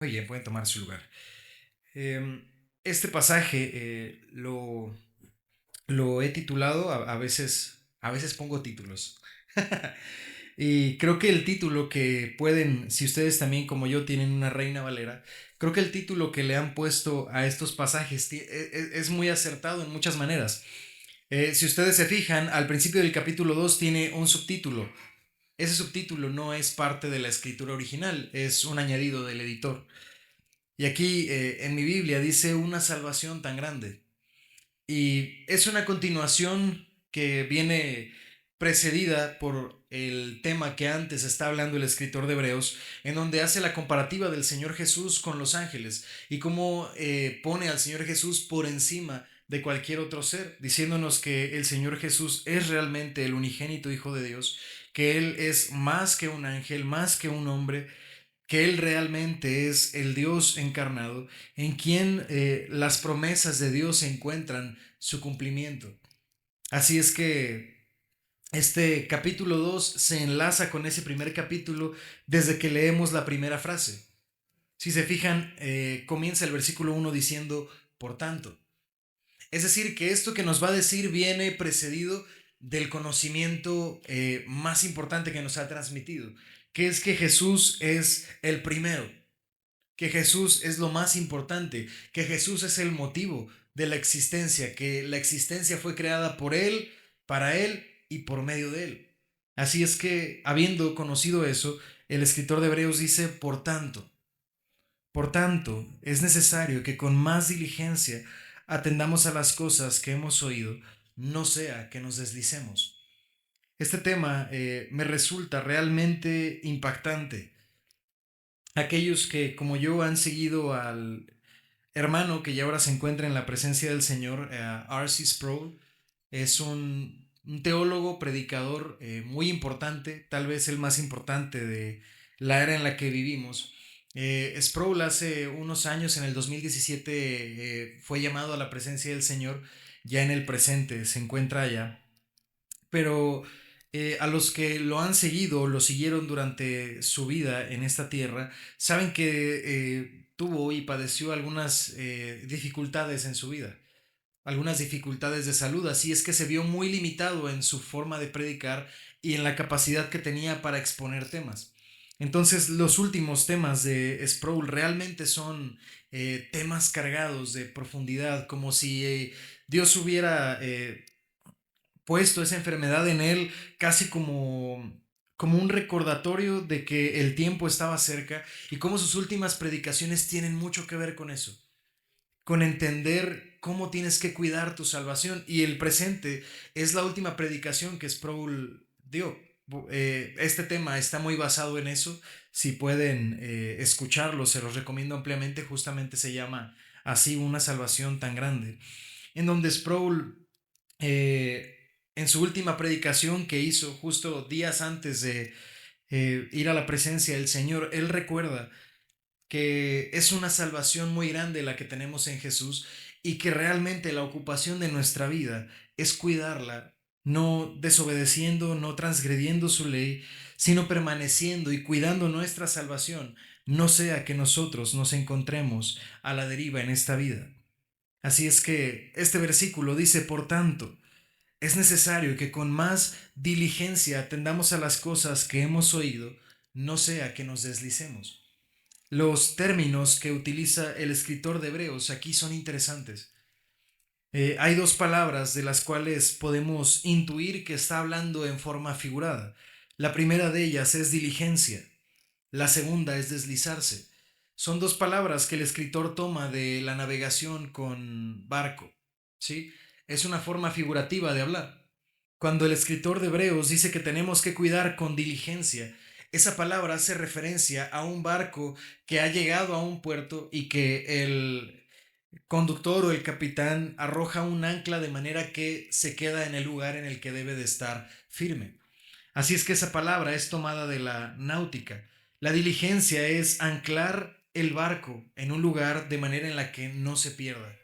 Muy bien, pueden tomar su lugar. Em, este pasaje lo he titulado, a veces pongo títulos. Y creo que el título que pueden, si ustedes también como yo tienen una Reina Valera, creo que el título que le han puesto a estos pasajes es muy acertado en muchas maneras. Si ustedes se fijan, al principio del capítulo 2 tiene un subtítulo. Ese subtítulo no es parte de la escritura original, es un añadido del editor. Y aquí en mi Biblia dice una salvación tan grande. Y es una continuación que viene precedida por el tema que antes está hablando el escritor de Hebreos, en donde hace la comparativa del Señor Jesús con los ángeles y cómo pone al Señor Jesús por encima de cualquier otro ser, diciéndonos que el Señor Jesús es realmente el unigénito Hijo de Dios, que Él es más que un ángel, más que un hombre, que Él realmente es el Dios encarnado, en quien las promesas de Dios encuentran su cumplimiento. Así es que este capítulo 2 se enlaza con ese primer capítulo desde que leemos la primera frase. Si se fijan, comienza el versículo 1 diciendo, por tanto. Es decir, que esto que nos va a decir viene precedido del conocimiento más importante que nos ha transmitido, que es que Jesús es el primero, que Jesús es lo más importante, que Jesús es el motivo de la existencia, que la existencia fue creada por Él, para Él y por medio de Él. Así es que, habiendo conocido eso, el escritor de Hebreos dice, por tanto, es necesario que con más diligencia atendamos a las cosas que hemos oído, no sea que nos deslicemos. Este tema me resulta realmente impactante. Aquellos que, como yo, han seguido al hermano que ya ahora se encuentra en la presencia del Señor, R.C. Sproul, es un teólogo, predicador muy importante, tal vez el más importante de la era en la que vivimos. Sproul hace unos años, en el 2017, fue llamado a la presencia del Señor, ya en el presente se encuentra allá, pero a los que lo han seguido, lo siguieron durante su vida en esta tierra, saben que tuvo y padeció algunas dificultades en su vida, algunas dificultades de salud, así es que se vio muy limitado en su forma de predicar y en la capacidad que tenía para exponer temas. Entonces los últimos temas de Sproul realmente son temas cargados de profundidad, como si Dios hubiera puesto esa enfermedad en él casi como un recordatorio de que el tiempo estaba cerca y cómo sus últimas predicaciones tienen mucho que ver con eso, con entender cómo tienes que cuidar tu salvación. Y el presente es la última predicación que Sproul dio. Este tema está muy basado en eso. Si pueden escucharlo, se los recomiendo ampliamente. Justamente se llama así, una salvación tan grande. En donde Sproul en su última predicación que hizo justo días antes de ir a la presencia del Señor, él recuerda que es una salvación muy grande la que tenemos en Jesús y que realmente la ocupación de nuestra vida es cuidarla, no desobedeciendo, no transgrediendo su ley, sino permaneciendo y cuidando nuestra salvación, no sea que nosotros nos encontremos a la deriva en esta vida. Así es que este versículo dice, por tanto, es necesario que con más diligencia atendamos a las cosas que hemos oído, no sea que nos deslicemos. Los términos que utiliza el escritor de Hebreos aquí son interesantes. Hay dos palabras de las cuales podemos intuir que está hablando en forma figurada. La primera de ellas es diligencia, la segunda es deslizarse. Son dos palabras que el escritor toma de la navegación con barco, ¿sí? Es una forma figurativa de hablar. Cuando el escritor de Hebreos dice que tenemos que cuidar con diligencia, esa palabra hace referencia a un barco que ha llegado a un puerto y que el conductor o el capitán arroja un ancla de manera que se queda en el lugar en el que debe de estar firme. Así es que esa palabra es tomada de la náutica. La diligencia es anclar el barco en un lugar de manera en la que no se pierda.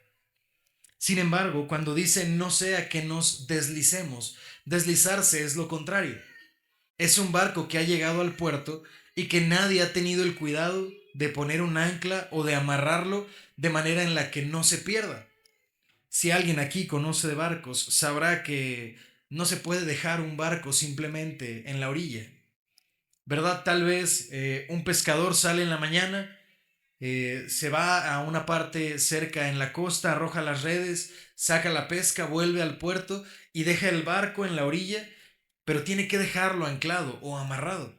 Sin embargo, cuando dice no sea que nos deslicemos, deslizarse es lo contrario. Es un barco que ha llegado al puerto y que nadie ha tenido el cuidado de poner un ancla o de amarrarlo de manera en la que no se pierda. Si alguien aquí conoce de barcos, sabrá que no se puede dejar un barco simplemente en la orilla, ¿verdad? Tal vez un pescador sale en la mañana, se va a una parte cerca en la costa, arroja las redes, saca la pesca, vuelve al puerto y deja el barco en la orilla, pero tiene que dejarlo anclado o amarrado,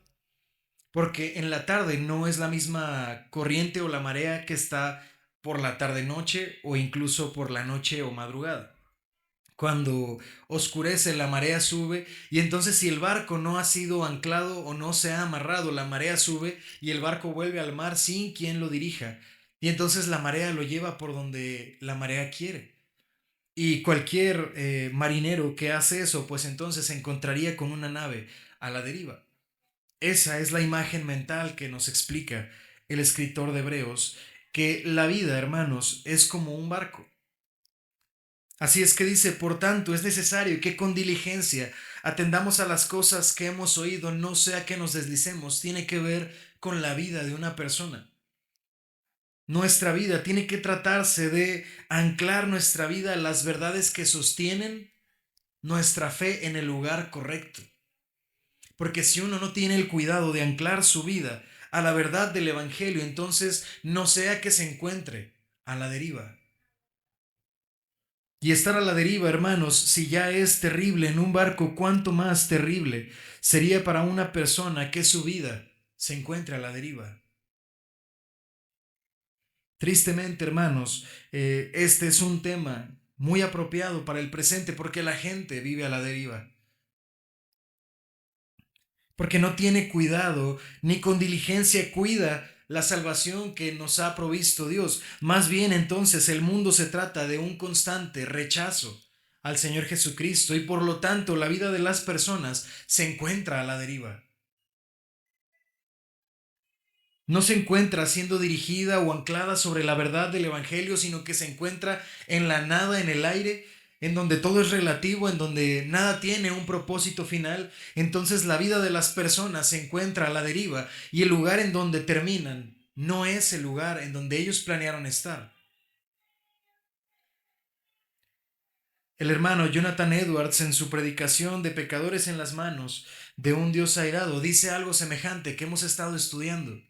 porque en la tarde no es la misma corriente o la marea que está por la tarde-noche o incluso por la noche o madrugada. Cuando oscurece, la marea sube y entonces si el barco no ha sido anclado o no se ha amarrado, la marea sube y el barco vuelve al mar sin quien lo dirija. Y entonces la marea lo lleva por donde la marea quiere. Y cualquier marinero que hace eso, pues entonces se encontraría con una nave a la deriva. Esa es la imagen mental que nos explica el escritor de Hebreos, que la vida, hermanos, es como un barco. Así es que dice, por tanto, es necesario que con diligencia atendamos a las cosas que hemos oído, no sea que nos deslicemos. Tiene que ver con la vida de una persona. Nuestra vida tiene que tratarse de anclar nuestra vida a las verdades que sostienen nuestra fe en el lugar correcto. Porque si uno no tiene el cuidado de anclar su vida a la verdad del Evangelio, entonces no sea que se encuentre a la deriva. Y estar a la deriva, hermanos, si ya es terrible en un barco, cuánto más terrible sería para una persona que su vida se encuentre a la deriva. Tristemente, hermanos, este es un tema muy apropiado para el presente porque la gente vive a la deriva. Porque no tiene cuidado ni con diligencia cuida la salvación que nos ha provisto Dios. Más bien entonces el mundo se trata de un constante rechazo al Señor Jesucristo y por lo tanto la vida de las personas se encuentra a la deriva. No se encuentra siendo dirigida o anclada sobre la verdad del Evangelio, sino que se encuentra en la nada, en el aire, en donde todo es relativo, en donde nada tiene un propósito final. Entonces la vida de las personas se encuentra a la deriva y el lugar en donde terminan no es el lugar en donde ellos planearon estar. El hermano Jonathan Edwards, en su predicación de Pecadores en las manos de un Dios airado, dice algo semejante que hemos estado estudiando.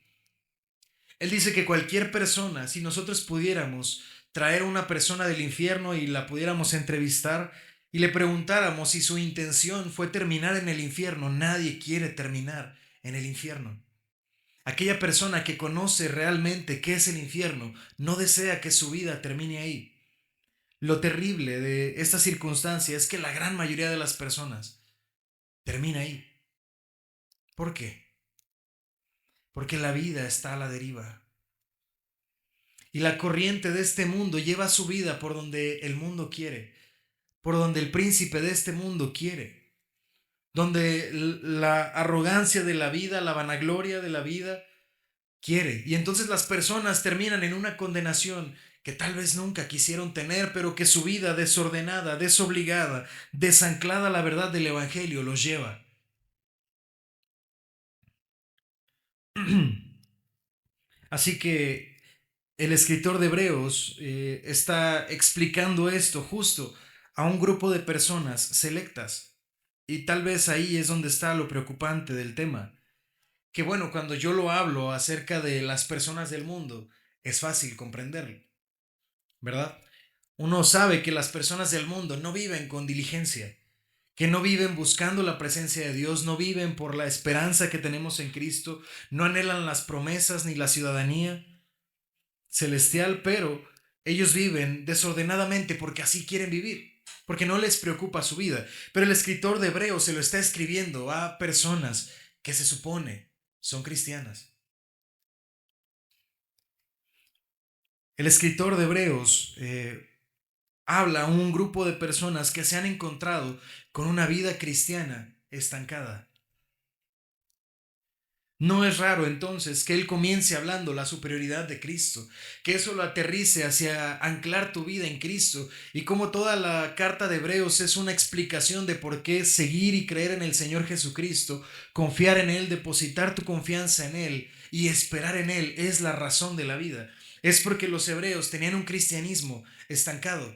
Él dice que cualquier persona, si nosotros pudiéramos traer a una persona del infierno y la pudiéramos entrevistar y le preguntáramos si su intención fue terminar en el infierno, nadie quiere terminar en el infierno. Aquella persona que conoce realmente qué es el infierno no desea que su vida termine ahí. Lo terrible de esta circunstancia es que la gran mayoría de las personas termina ahí. ¿Por qué? Porque la vida está a la deriva. Y la corriente de este mundo lleva su vida por donde el mundo quiere, por donde el príncipe de este mundo quiere, donde la arrogancia de la vida, la vanagloria de la vida quiere. Y entonces las personas terminan en una condenación que tal vez nunca quisieron tener, pero que su vida desordenada, desobligada, desanclada a la verdad del Evangelio los lleva. Así que el escritor de Hebreos está explicando esto justo a un grupo de personas selectas. Y tal vez ahí es donde está lo preocupante del tema. Que bueno, cuando yo lo hablo acerca de las personas del mundo, es fácil comprenderlo, ¿verdad? Uno sabe que las personas del mundo no viven con diligencia, que no viven buscando la presencia de Dios, no viven por la esperanza que tenemos en Cristo, no anhelan las promesas ni la ciudadanía celestial, pero ellos viven desordenadamente porque así quieren vivir, porque no les preocupa su vida. Pero el escritor de Hebreos se lo está escribiendo a personas que se supone son cristianas. El escritor de Hebreos habla a un grupo de personas que se han encontrado con una vida cristiana estancada. No es raro entonces que él comience hablando la superioridad de Cristo, que eso lo aterrice hacia anclar tu vida en Cristo y como toda la carta de Hebreos es una explicación de por qué seguir y creer en el Señor Jesucristo, confiar en Él, depositar tu confianza en Él y esperar en Él es la razón de la vida. Es porque los hebreos tenían un cristianismo estancado,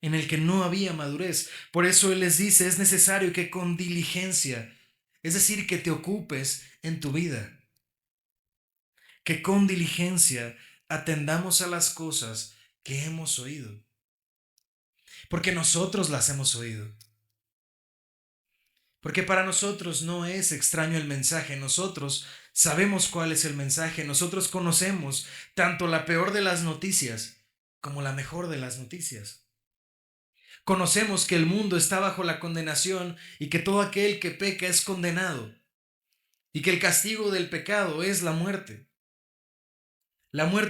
en el que no había madurez. Por eso Él les dice, es necesario que con diligencia, es decir, que te ocupes en tu vida, que con diligencia atendamos a las cosas que hemos oído, porque nosotros las hemos oído. Porque para nosotros no es extraño el mensaje, nosotros sabemos cuál es el mensaje, nosotros conocemos tanto la peor de las noticias como la mejor de las noticias. Conocemos que el mundo está bajo la condenación y que todo aquel que peca es condenado y que el castigo del pecado es la muerte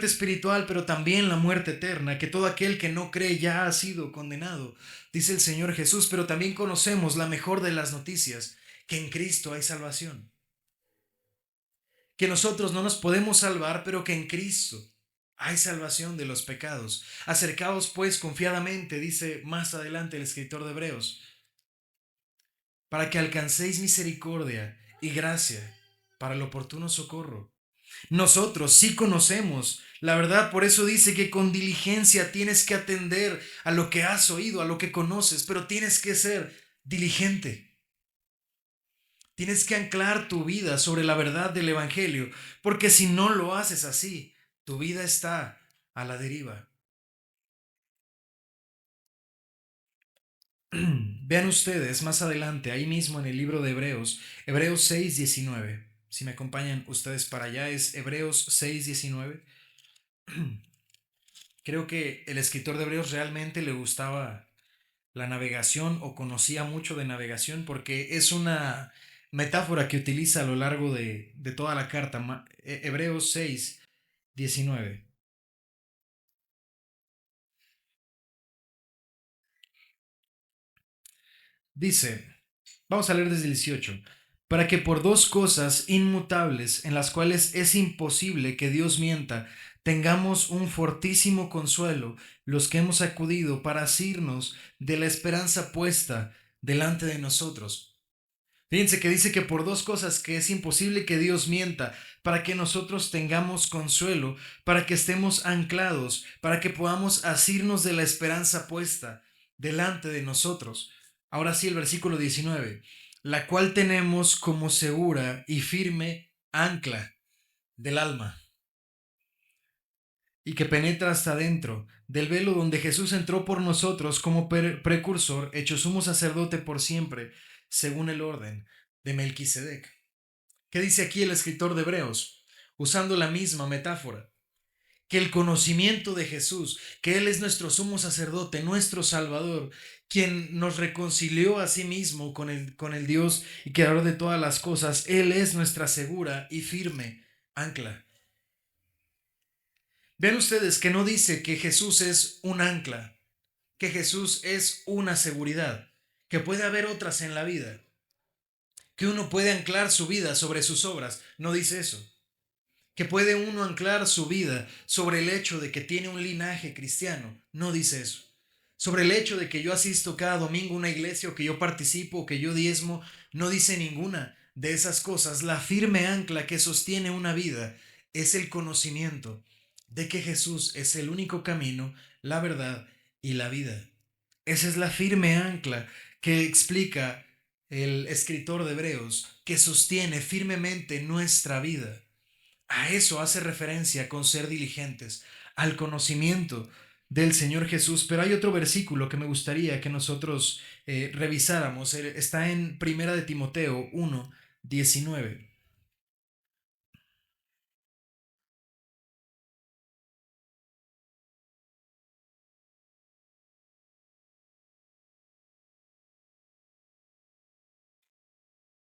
espiritual, pero también la muerte eterna, que todo aquel que no cree ya ha sido condenado, dice el Señor Jesús, pero también conocemos la mejor de las noticias, que en Cristo hay salvación, que nosotros no nos podemos salvar, pero que en Cristo hay salvación de los pecados. Acercaos pues confiadamente, dice más adelante el escritor de Hebreos, para que alcancéis misericordia y gracia para el oportuno socorro. Nosotros sí conocemos la verdad, por eso dice que con diligencia tienes que atender a lo que has oído, a lo que conoces, pero tienes que ser diligente. Tienes que anclar tu vida sobre la verdad del Evangelio, porque si no lo haces así, tu vida está a la deriva. Vean ustedes más adelante, ahí mismo en el libro de Hebreos, Hebreos 6:19. Si me acompañan ustedes para allá, es Hebreos 6:19. Creo que el escritor de Hebreos realmente le gustaba la navegación o conocía mucho de navegación porque es una metáfora que utiliza a lo largo de toda la carta. Hebreos 6:19. Dice, vamos a leer desde el 18, para que por dos cosas inmutables en las cuales es imposible que Dios mienta, tengamos un fortísimo consuelo los que hemos acudido para asirnos de la esperanza puesta delante de nosotros. Fíjense que dice que por dos cosas que es imposible que Dios mienta, para que nosotros tengamos consuelo, para que estemos anclados, para que podamos asirnos de la esperanza puesta delante de nosotros. Ahora sí, el versículo 19, la cual tenemos como segura y firme ancla del alma y que penetra hasta dentro del velo donde Jesús entró por nosotros como precursor, hecho sumo sacerdote por siempre, según el orden de Melquisedec. ¿Qué dice aquí el escritor de Hebreos? Usando la misma metáfora, que el conocimiento de Jesús, que Él es nuestro sumo sacerdote, nuestro Salvador, quien nos reconcilió a sí mismo con el Dios y creador de todas las cosas, Él es nuestra segura y firme ancla. Vean ustedes que no dice que Jesús es un ancla, que Jesús es una seguridad, que puede haber otras en la vida, que uno puede anclar su vida sobre sus obras, no dice eso. Que puede uno anclar su vida sobre el hecho de que tiene un linaje cristiano, no dice eso. Sobre el hecho de que yo asisto cada domingo a una iglesia o que yo participo o que yo diezmo, no dice ninguna de esas cosas. La firme ancla que sostiene una vida es el conocimiento de que Jesús es el único camino, la verdad y la vida. Esa es la firme ancla que explica el escritor de Hebreos, que sostiene firmemente nuestra vida. A eso hace referencia con ser diligentes, al conocimiento del Señor Jesús. Pero hay otro versículo que me gustaría que nosotros revisáramos. Está en Primera de Timoteo 1:19.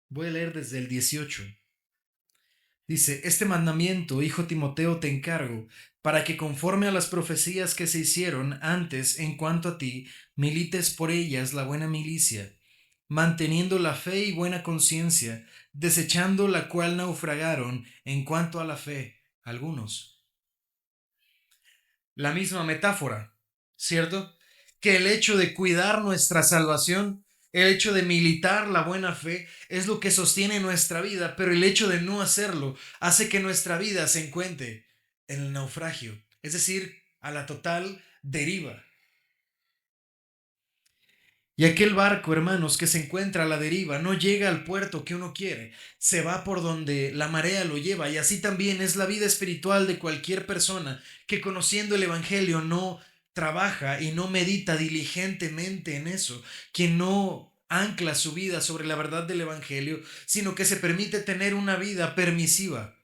Voy a leer desde el 18. Dice, este mandamiento, hijo Timoteo, te encargo, para que conforme a las profecías que se hicieron antes en cuanto a ti, milites por ellas la buena milicia, manteniendo la fe y buena conciencia, desechando la cual naufragaron en cuanto a la fe algunos. La misma metáfora, ¿cierto? Que el hecho de cuidar nuestra salvación El hecho de militar la buena fe es lo que sostiene nuestra vida, pero el hecho de no hacerlo hace que nuestra vida se encuentre en el naufragio, es decir, a la total deriva. Y aquel barco, hermanos, que se encuentra a la deriva, no llega al puerto que uno quiere, se va por donde la marea lo lleva. Y así también es la vida espiritual de cualquier persona que conociendo el Evangelio no trabaja y no medita diligentemente en eso, quien no ancla su vida sobre la verdad del Evangelio, sino que se permite tener una vida permisiva,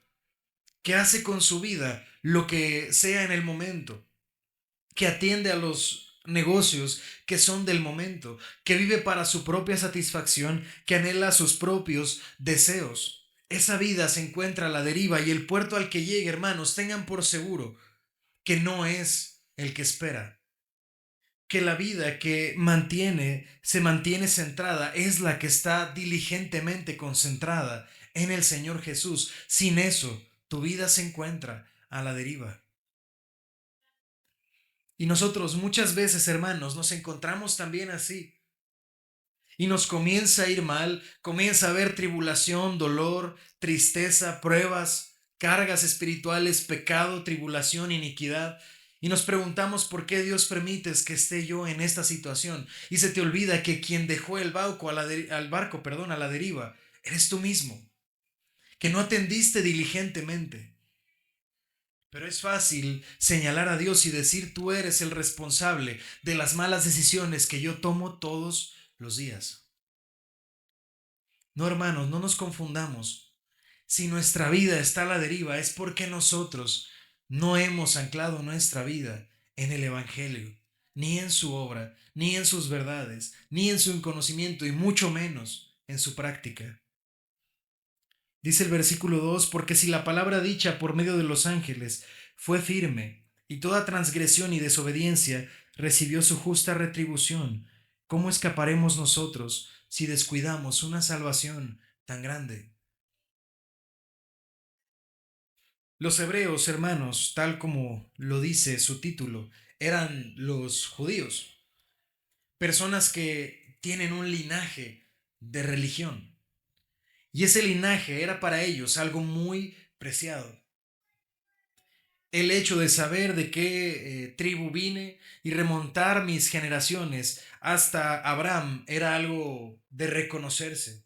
que hace con su vida lo que sea en el momento, que atiende a los negocios que son del momento, que vive para su propia satisfacción, que anhela sus propios deseos. Esa vida se encuentra a la deriva y el puerto al que llegue, hermanos, tengan por seguro que no es el que espera, que la vida que se mantiene centrada, es la que está diligentemente concentrada en el Señor Jesús. Sin eso, tu vida se encuentra a la deriva. Y nosotros muchas veces, hermanos, nos encontramos también así. Y nos comienza a ir mal, comienza a haber tribulación, dolor, tristeza, pruebas, cargas espirituales, pecado, tribulación, iniquidad. Y nos preguntamos por qué Dios permites que esté yo en esta situación. Y se te olvida que quien dejó el barco al barco, perdón, a la deriva, eres tú mismo, que no atendiste diligentemente. Pero es fácil señalar a Dios y decir tú eres el responsable de las malas decisiones que yo tomo todos los días. No, hermanos, no nos confundamos. Si nuestra vida está a la deriva es porque nosotros no hemos anclado nuestra vida en el Evangelio, ni en su obra, ni en sus verdades, ni en su conocimiento y mucho menos en su práctica. Dice el versículo 2: porque si la palabra dicha por medio de los ángeles fue firme, y toda transgresión y desobediencia recibió su justa retribución, ¿cómo escaparemos nosotros si descuidamos una salvación tan grande? Los hebreos, hermanos, tal como lo dice su título, eran los judíos, personas que tienen un linaje de religión. Y ese linaje era para ellos algo muy preciado. El hecho de saber de qué tribu vine y remontar mis generaciones hasta Abraham era algo de reconocerse.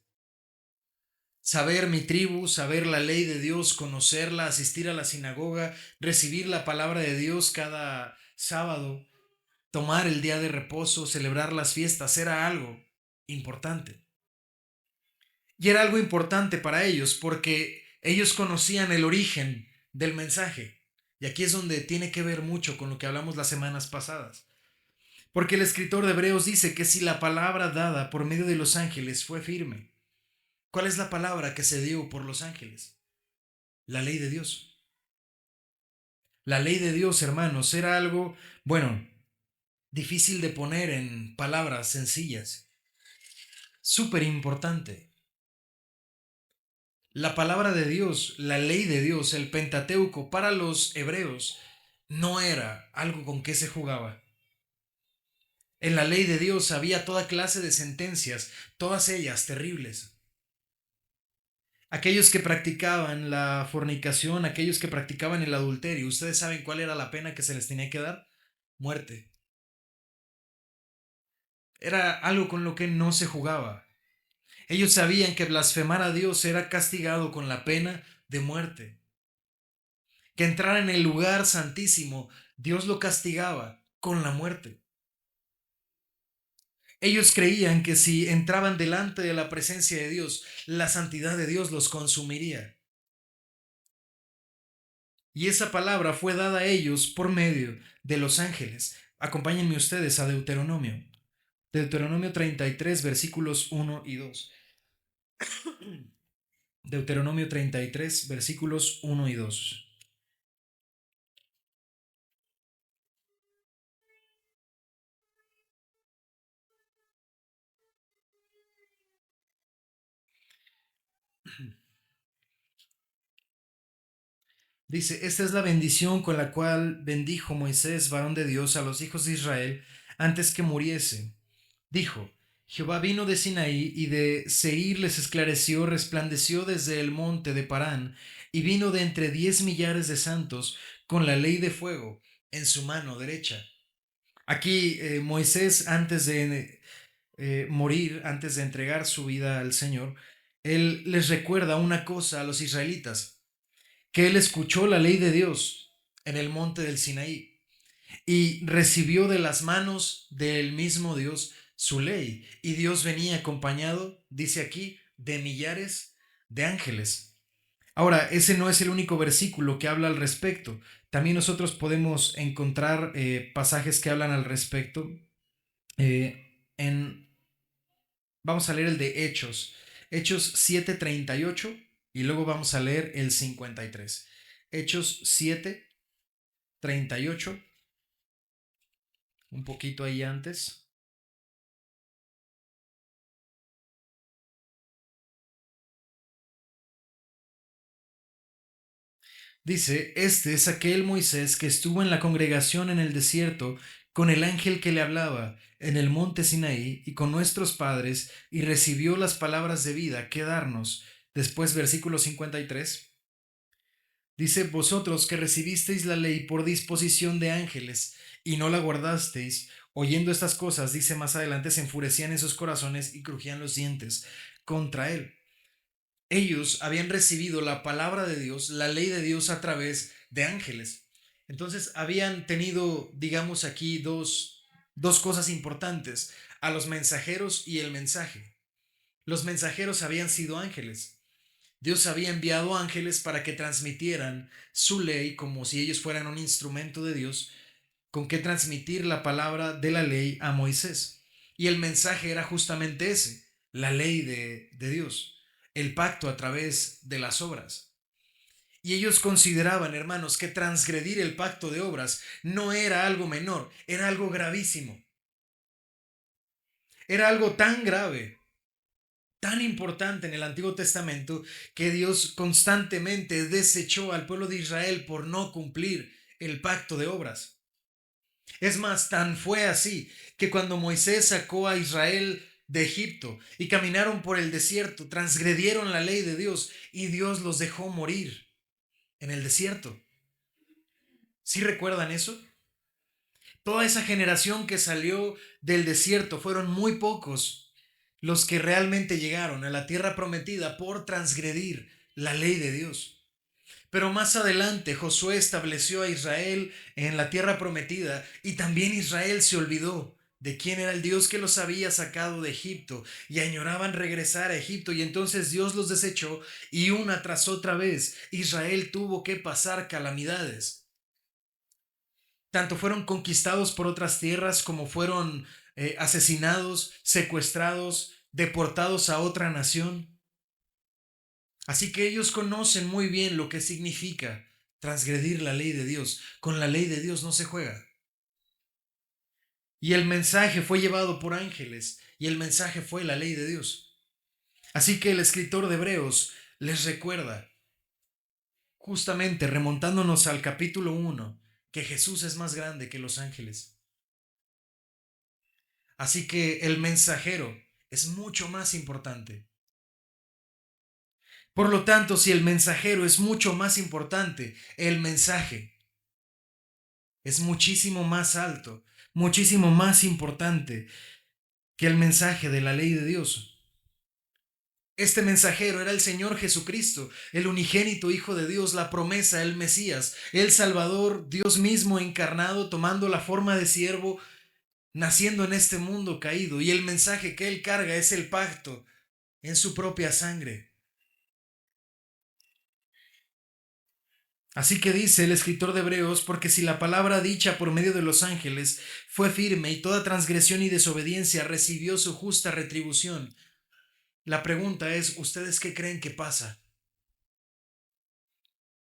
Saber mi tribu, saber la ley de Dios, conocerla, asistir a la sinagoga, recibir la palabra de Dios cada sábado, tomar el día de reposo, celebrar las fiestas, era algo importante. Y era algo importante para ellos porque ellos conocían el origen del mensaje. Y aquí es donde tiene que ver mucho con lo que hablamos las semanas pasadas. Porque el escritor de Hebreos dice que si la palabra dada por medio de los ángeles fue firme, ¿cuál es la palabra que se dio por los ángeles? La ley de Dios. La ley de Dios, hermanos, era algo, bueno, difícil de poner en palabras sencillas. Súper importante. La palabra de Dios, la ley de Dios, el Pentateuco para los hebreos no era algo con que se jugaba. En la ley de Dios había toda clase de sentencias, todas ellas terribles. Aquellos que practicaban la fornicación, aquellos que practicaban el adulterio, ¿ustedes saben cuál era la pena que se les tenía que dar? Muerte. Era algo con lo que no se jugaba. Ellos sabían que blasfemar a Dios era castigado con la pena de muerte. Que entrar en el lugar santísimo, Dios lo castigaba con la muerte. Ellos creían que si entraban delante de la presencia de Dios, la santidad de Dios los consumiría. Y esa palabra fue dada a ellos por medio de los ángeles. Acompáñenme ustedes a Deuteronomio. Deuteronomio 33, versículos 1 y 2. Deuteronomio 33, versículos 1 y 2. Dice, esta es la bendición con la cual bendijo Moisés, varón de Dios, a los hijos de Israel antes que muriese. Dijo, Jehová vino de Sinaí y de Seir les esclareció, resplandeció desde el monte de Parán, y vino de entre 10 millares de santos con la ley de fuego en su mano derecha. Aquí Moisés, antes de morir, antes de entregar su vida al Señor, él les recuerda una cosa a los israelitas, que él escuchó la ley de Dios en el monte del Sinaí y recibió de las manos del mismo Dios su ley. Y Dios venía acompañado, dice aquí, de millares de ángeles. Ahora, ese no es el único versículo que habla al respecto. También nosotros podemos encontrar pasajes que hablan al respecto. En, vamos a leer el de Hechos. Hechos 7:38 y luego vamos a leer el 53. Hechos 7:38, un poquito ahí antes. Dice, este es aquel Moisés que estuvo en la congregación en el desierto con el ángel que le hablaba en el monte Sinaí y con nuestros padres y recibió las palabras de vida que darnos. Después versículo 53. Dice, vosotros que recibisteis la ley por disposición de ángeles y no la guardasteis, oyendo estas cosas, dice más adelante, se enfurecían en sus corazones y crujían los dientes contra él. Ellos habían recibido la palabra de Dios, la ley de Dios a través de ángeles. Entonces habían tenido, digamos aquí, dos cosas importantes, a los mensajeros y el mensaje. Los mensajeros habían sido ángeles. Dios había enviado ángeles para que transmitieran su ley como si ellos fueran un instrumento de Dios con que transmitir la palabra de la ley a Moisés. Y el mensaje era justamente ese, la ley de Dios, el pacto a través de las obras. Y ellos consideraban, hermanos, que transgredir el pacto de obras no era algo menor, era algo gravísimo. Era algo tan grave, tan importante en el Antiguo Testamento, que Dios constantemente desechó al pueblo de Israel por no cumplir el pacto de obras. Es más, tan fue así que cuando Moisés sacó a Israel de Egipto y caminaron por el desierto, transgredieron la ley de Dios y Dios los dejó morir en el desierto. ¿Sí recuerdan eso? Toda esa generación que salió del desierto fueron muy pocos los que realmente llegaron a la tierra prometida por transgredir la ley de Dios. Pero más adelante Josué estableció a Israel en la tierra prometida y también Israel se olvidó de quién era el Dios que los había sacado de Egipto y añoraban regresar a Egipto y entonces Dios los desechó y una tras otra vez Israel tuvo que pasar calamidades. Tanto fueron conquistados por otras tierras como fueron asesinados, secuestrados, deportados a otra nación. Así que ellos conocen muy bien lo que significa transgredir la ley de Dios. Con la ley de Dios no se juega. Y el mensaje fue llevado por ángeles y el mensaje fue la ley de Dios. Así que el escritor de Hebreos les recuerda, justamente remontándonos al capítulo 1, que Jesús es más grande que los ángeles. Así que el mensajero es mucho más importante. Por lo tanto, si el mensajero es mucho más importante, el mensaje es muchísimo más alto, muchísimo más importante que el mensaje de la ley de Dios. Este mensajero era el Señor Jesucristo, el unigénito Hijo de Dios, la promesa, el Mesías, el Salvador, Dios mismo encarnado, tomando la forma de siervo, naciendo en este mundo caído. Y el mensaje que él carga es el pacto en su propia sangre. Así que dice el escritor de Hebreos, porque si la palabra dicha por medio de los ángeles fue firme y toda transgresión y desobediencia recibió su justa retribución, la pregunta es, ¿ustedes qué creen que pasa?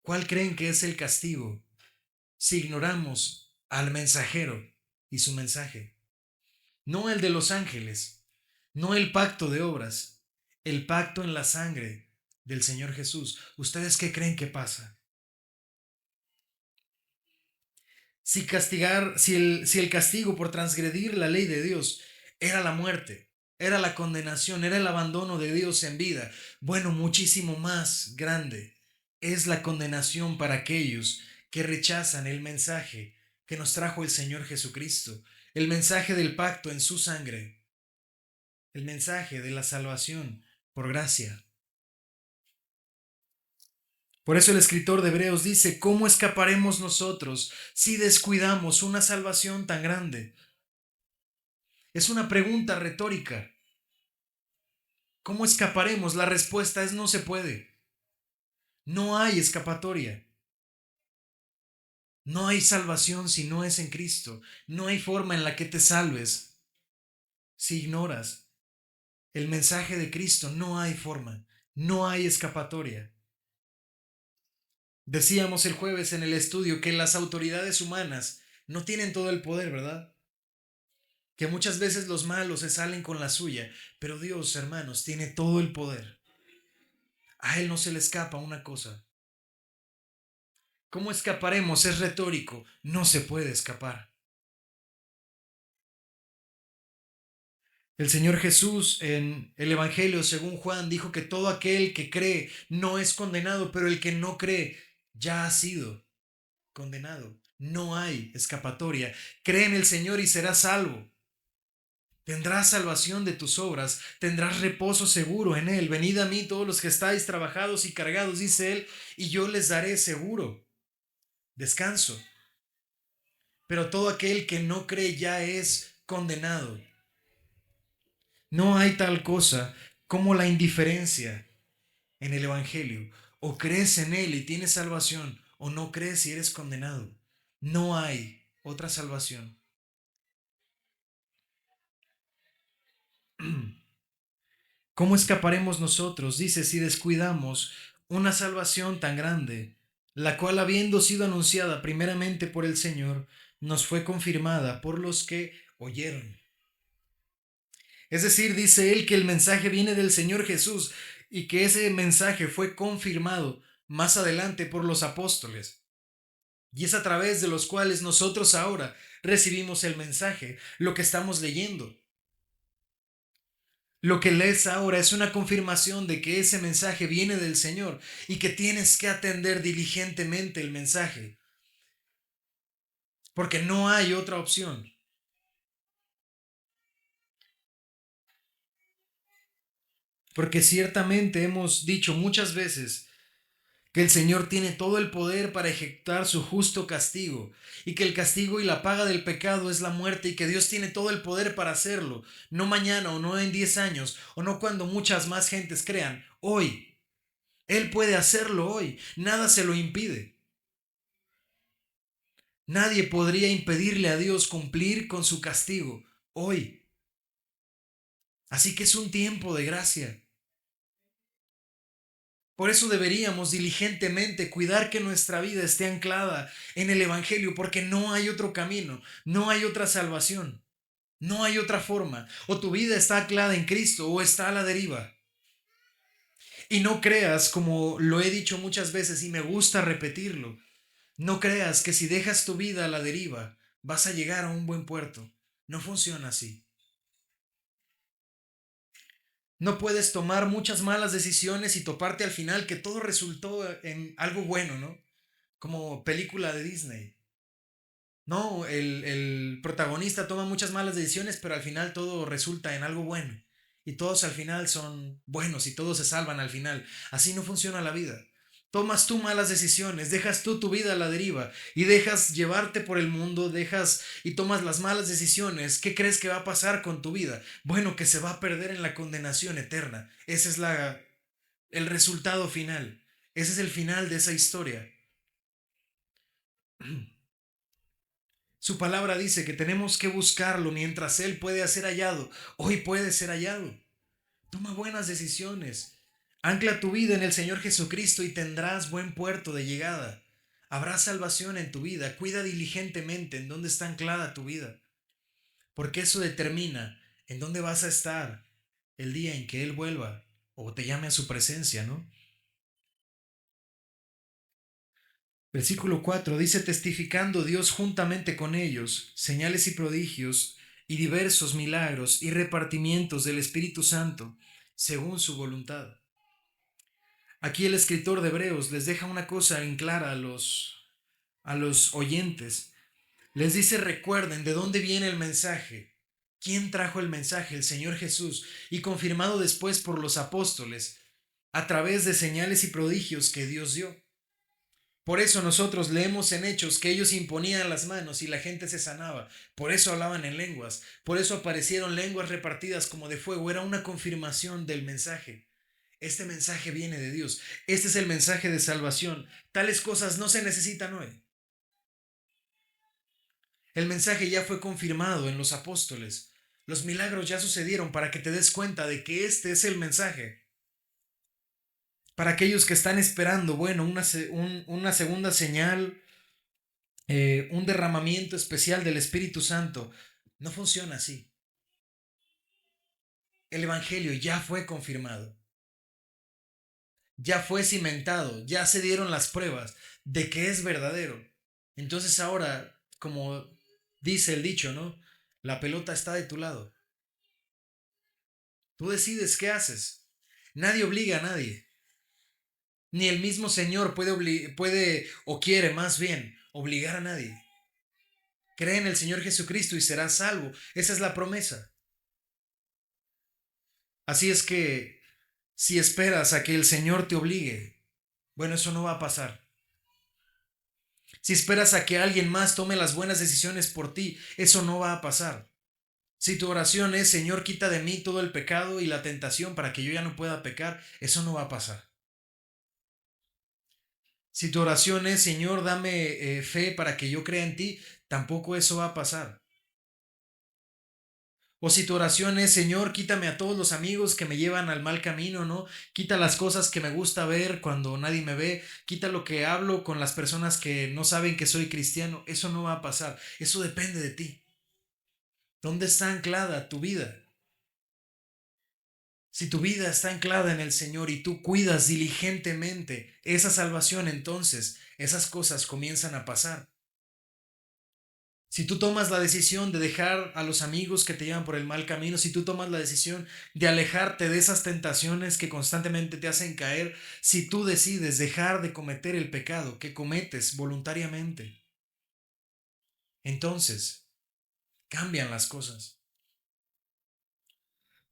¿Cuál creen que es el castigo si ignoramos al mensajero y su mensaje? No el de los ángeles, no el pacto de obras, el pacto en la sangre del Señor Jesús. ¿Ustedes qué creen que pasa? Si el castigo por transgredir la ley de Dios era la muerte, era la condenación, era el abandono de Dios en vida. Bueno, muchísimo más grande es la condenación para aquellos que rechazan el mensaje que nos trajo el Señor Jesucristo, el mensaje del pacto en su sangre, el mensaje de la salvación por gracia. Por eso el escritor de Hebreos dice, ¿cómo escaparemos nosotros si descuidamos una salvación tan grande? Es una pregunta retórica. ¿Cómo escaparemos? La respuesta es no se puede. No hay escapatoria. No hay salvación si no es en Cristo. No hay forma en la que te salves si ignoras el mensaje de Cristo. No hay forma. No hay escapatoria. Decíamos el jueves en el estudio que las autoridades humanas no tienen todo el poder, ¿verdad? Que muchas veces los malos se salen con la suya, pero Dios, hermanos, tiene todo el poder. A Él no se le escapa una cosa. ¿Cómo escaparemos? Es retórico. No se puede escapar. El Señor Jesús en el Evangelio según Juan dijo que todo aquel que cree no es condenado, pero el que no cree ya ha sido condenado. No hay escapatoria. Cree en el Señor y serás salvo. Tendrás salvación de tus obras, tendrás reposo seguro en Él. Venid a mí todos los que estáis trabajados y cargados, dice Él, y yo les daré seguro descanso. Pero todo aquel que no cree ya es condenado. No hay tal cosa como la indiferencia en el Evangelio. O crees en Él y tienes salvación, o no crees y eres condenado. No hay otra salvación. ¿Cómo escaparemos nosotros? Dice, si descuidamos una salvación tan grande, la cual habiendo sido anunciada primeramente por el Señor, nos fue confirmada por los que oyeron. Es decir, dice él que el mensaje viene del Señor Jesús y que ese mensaje fue confirmado más adelante por los apóstoles. Y es a través de los cuales nosotros ahora recibimos el mensaje, lo que estamos leyendo. Lo que lees ahora es una confirmación de que ese mensaje viene del Señor y que tienes que atender diligentemente el mensaje, porque no hay otra opción. Porque ciertamente hemos dicho muchas veces que el Señor tiene todo el poder para ejecutar su justo castigo y que el castigo y la paga del pecado es la muerte y que Dios tiene todo el poder para hacerlo, no mañana o no en 10 años o no cuando muchas más gentes crean, hoy. Él puede hacerlo hoy, nada se lo impide. Nadie podría impedirle a Dios cumplir con su castigo hoy. Así que es un tiempo de gracia. Por eso deberíamos diligentemente cuidar que nuestra vida esté anclada en el Evangelio, porque no hay otro camino, no hay otra salvación, no hay otra forma. O tu vida está anclada en Cristo o está a la deriva. Y no creas, como lo he dicho muchas veces y me gusta repetirlo, no creas que si dejas tu vida a la deriva vas a llegar a un buen puerto. No funciona así. No puedes tomar muchas malas decisiones y toparte al final que todo resultó en algo bueno, ¿no? Como película de Disney. No, el protagonista toma muchas malas decisiones, pero al final todo resulta en algo bueno. Y todos al final son buenos y todos se salvan al final. Así no funciona la vida. Tomas tú malas decisiones, dejas tú tu vida a la deriva y dejas llevarte por el mundo, dejas y tomas las malas decisiones. ¿Qué crees que va a pasar con tu vida? Bueno, que se va a perder en la condenación eterna. Ese es el resultado final. Ese es el final de esa historia. Su palabra dice que tenemos que buscarlo mientras Él puede ser hallado. Hoy puede ser hallado. Toma buenas decisiones. Ancla tu vida en el Señor Jesucristo y tendrás buen puerto de llegada. Habrá salvación en tu vida. Cuida diligentemente en dónde está anclada tu vida. Porque eso determina en dónde vas a estar el día en que Él vuelva o te llame a su presencia, ¿no? Versículo 4 dice, testificando Dios juntamente con ellos, señales y prodigios y diversos milagros y repartimientos del Espíritu Santo según su voluntad. Aquí el escritor de Hebreos les deja una cosa en clara a los oyentes. Les dice, recuerden de dónde viene el mensaje. ¿Quién trajo el mensaje? El Señor Jesús, y confirmado después por los apóstoles, a través de señales y prodigios que Dios dio. Por eso nosotros leemos en Hechos que ellos imponían las manos y la gente se sanaba. Por eso hablaban en lenguas. Por eso aparecieron lenguas repartidas como de fuego. Era una confirmación del mensaje. Este mensaje viene de Dios. Este es el mensaje de salvación. Tales cosas no se necesitan hoy. El mensaje ya fue confirmado en los apóstoles. Los milagros ya sucedieron para que te des cuenta de que este es el mensaje. Para aquellos que están esperando, bueno, una segunda señal, un derramamiento especial del Espíritu Santo, no funciona así. El Evangelio ya fue confirmado, ya fue cimentado, ya se dieron las pruebas de que es verdadero. Entonces ahora, como dice el dicho, ¿no? La pelota está de tu lado. Tú decides qué haces. Nadie obliga a nadie. Ni el mismo Señor puede o quiere más bien obligar a nadie. Cree en el Señor Jesucristo y serás salvo. Esa es la promesa. Así es que si esperas a que el Señor te obligue, bueno, eso no va a pasar. Si esperas a que alguien más tome las buenas decisiones por ti, eso no va a pasar. Si tu oración es, Señor, quita de mí todo el pecado y la tentación para que yo ya no pueda pecar, eso no va a pasar. Si tu oración es, Señor, dame fe para que yo crea en ti, tampoco eso va a pasar. O si tu oración es, Señor, quítame a todos los amigos que me llevan al mal camino, ¿no? Quita las cosas que me gusta ver cuando nadie me ve, quita lo que hablo con las personas que no saben que soy cristiano, eso no va a pasar, eso depende de ti. ¿Dónde está anclada tu vida? Si tu vida está anclada en el Señor y tú cuidas diligentemente esa salvación, entonces esas cosas comienzan a pasar. Si tú tomas la decisión de dejar a los amigos que te llevan por el mal camino, si tú tomas la decisión de alejarte de esas tentaciones que constantemente te hacen caer, si tú decides dejar de cometer el pecado que cometes voluntariamente, entonces cambian las cosas.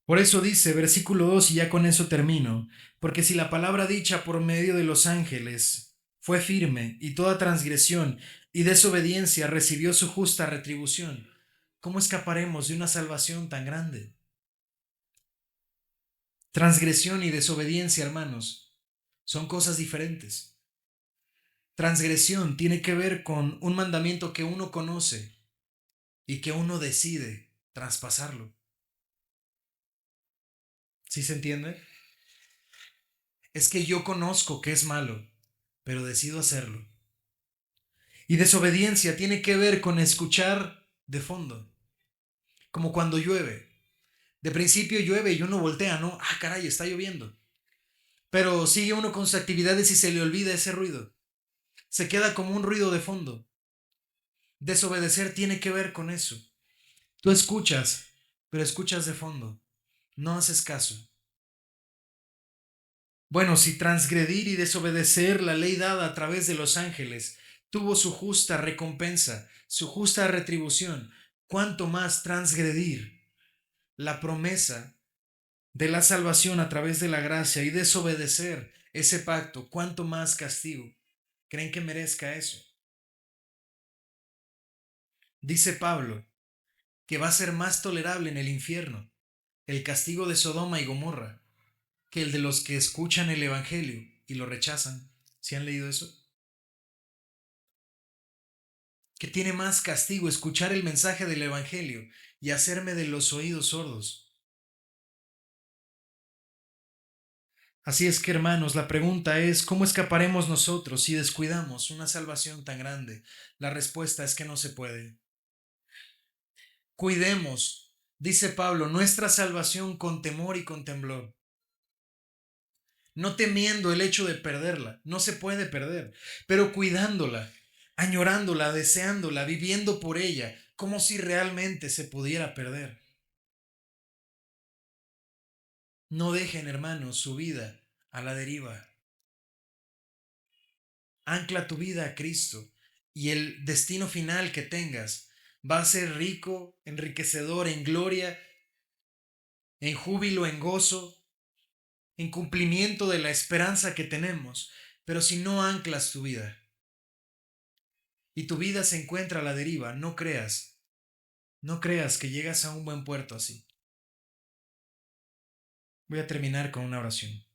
Por eso dice, versículo 2, y ya con eso termino, porque si la palabra dicha por medio de los ángeles fue firme y toda transgresión y desobediencia recibió su justa retribución, ¿cómo escaparemos de una salvación tan grande? Transgresión y desobediencia, hermanos, son cosas diferentes. Transgresión tiene que ver con un mandamiento que uno conoce y que uno decide traspasarlo. ¿Sí se entiende? Es que yo conozco que es malo, pero decido hacerlo. Y desobediencia tiene que ver con escuchar de fondo, como cuando llueve. De principio llueve y uno voltea, ¿no? Ah, caray, está lloviendo. Pero sigue uno con sus actividades y se le olvida ese ruido. Se queda como un ruido de fondo. Desobedecer tiene que ver con eso. Tú escuchas, pero escuchas de fondo. No haces caso. Bueno, si transgredir y desobedecer la ley dada a través de los ángeles tuvo su justa recompensa, su justa retribución, ¿cuánto más transgredir la promesa de la salvación a través de la gracia y desobedecer ese pacto? ¿Cuánto más castigo creen que merezca eso? Dice Pablo que va a ser más tolerable en el infierno el castigo de Sodoma y Gomorra que el de los que escuchan el Evangelio y lo rechazan. ¿Sí han leído eso? Que tiene más castigo escuchar el mensaje del Evangelio y hacerme de los oídos sordos. Así es que, hermanos, la pregunta es, ¿cómo escaparemos nosotros si descuidamos una salvación tan grande? La respuesta es que no se puede. Cuidemos, dice Pablo, nuestra salvación con temor y con temblor. No temiendo el hecho de perderla, no se puede perder, pero cuidándola, añorándola, deseándola, viviendo por ella, como si realmente se pudiera perder. No dejen, hermanos, su vida a la deriva. Ancla tu vida a Cristo y el destino final que tengas va a ser rico, enriquecedor, en gloria, en júbilo, en gozo, en cumplimiento de la esperanza que tenemos. Pero si no anclas tu vida y tu vida se encuentra a la deriva, no creas que llegas a un buen puerto así. Voy a terminar con una oración.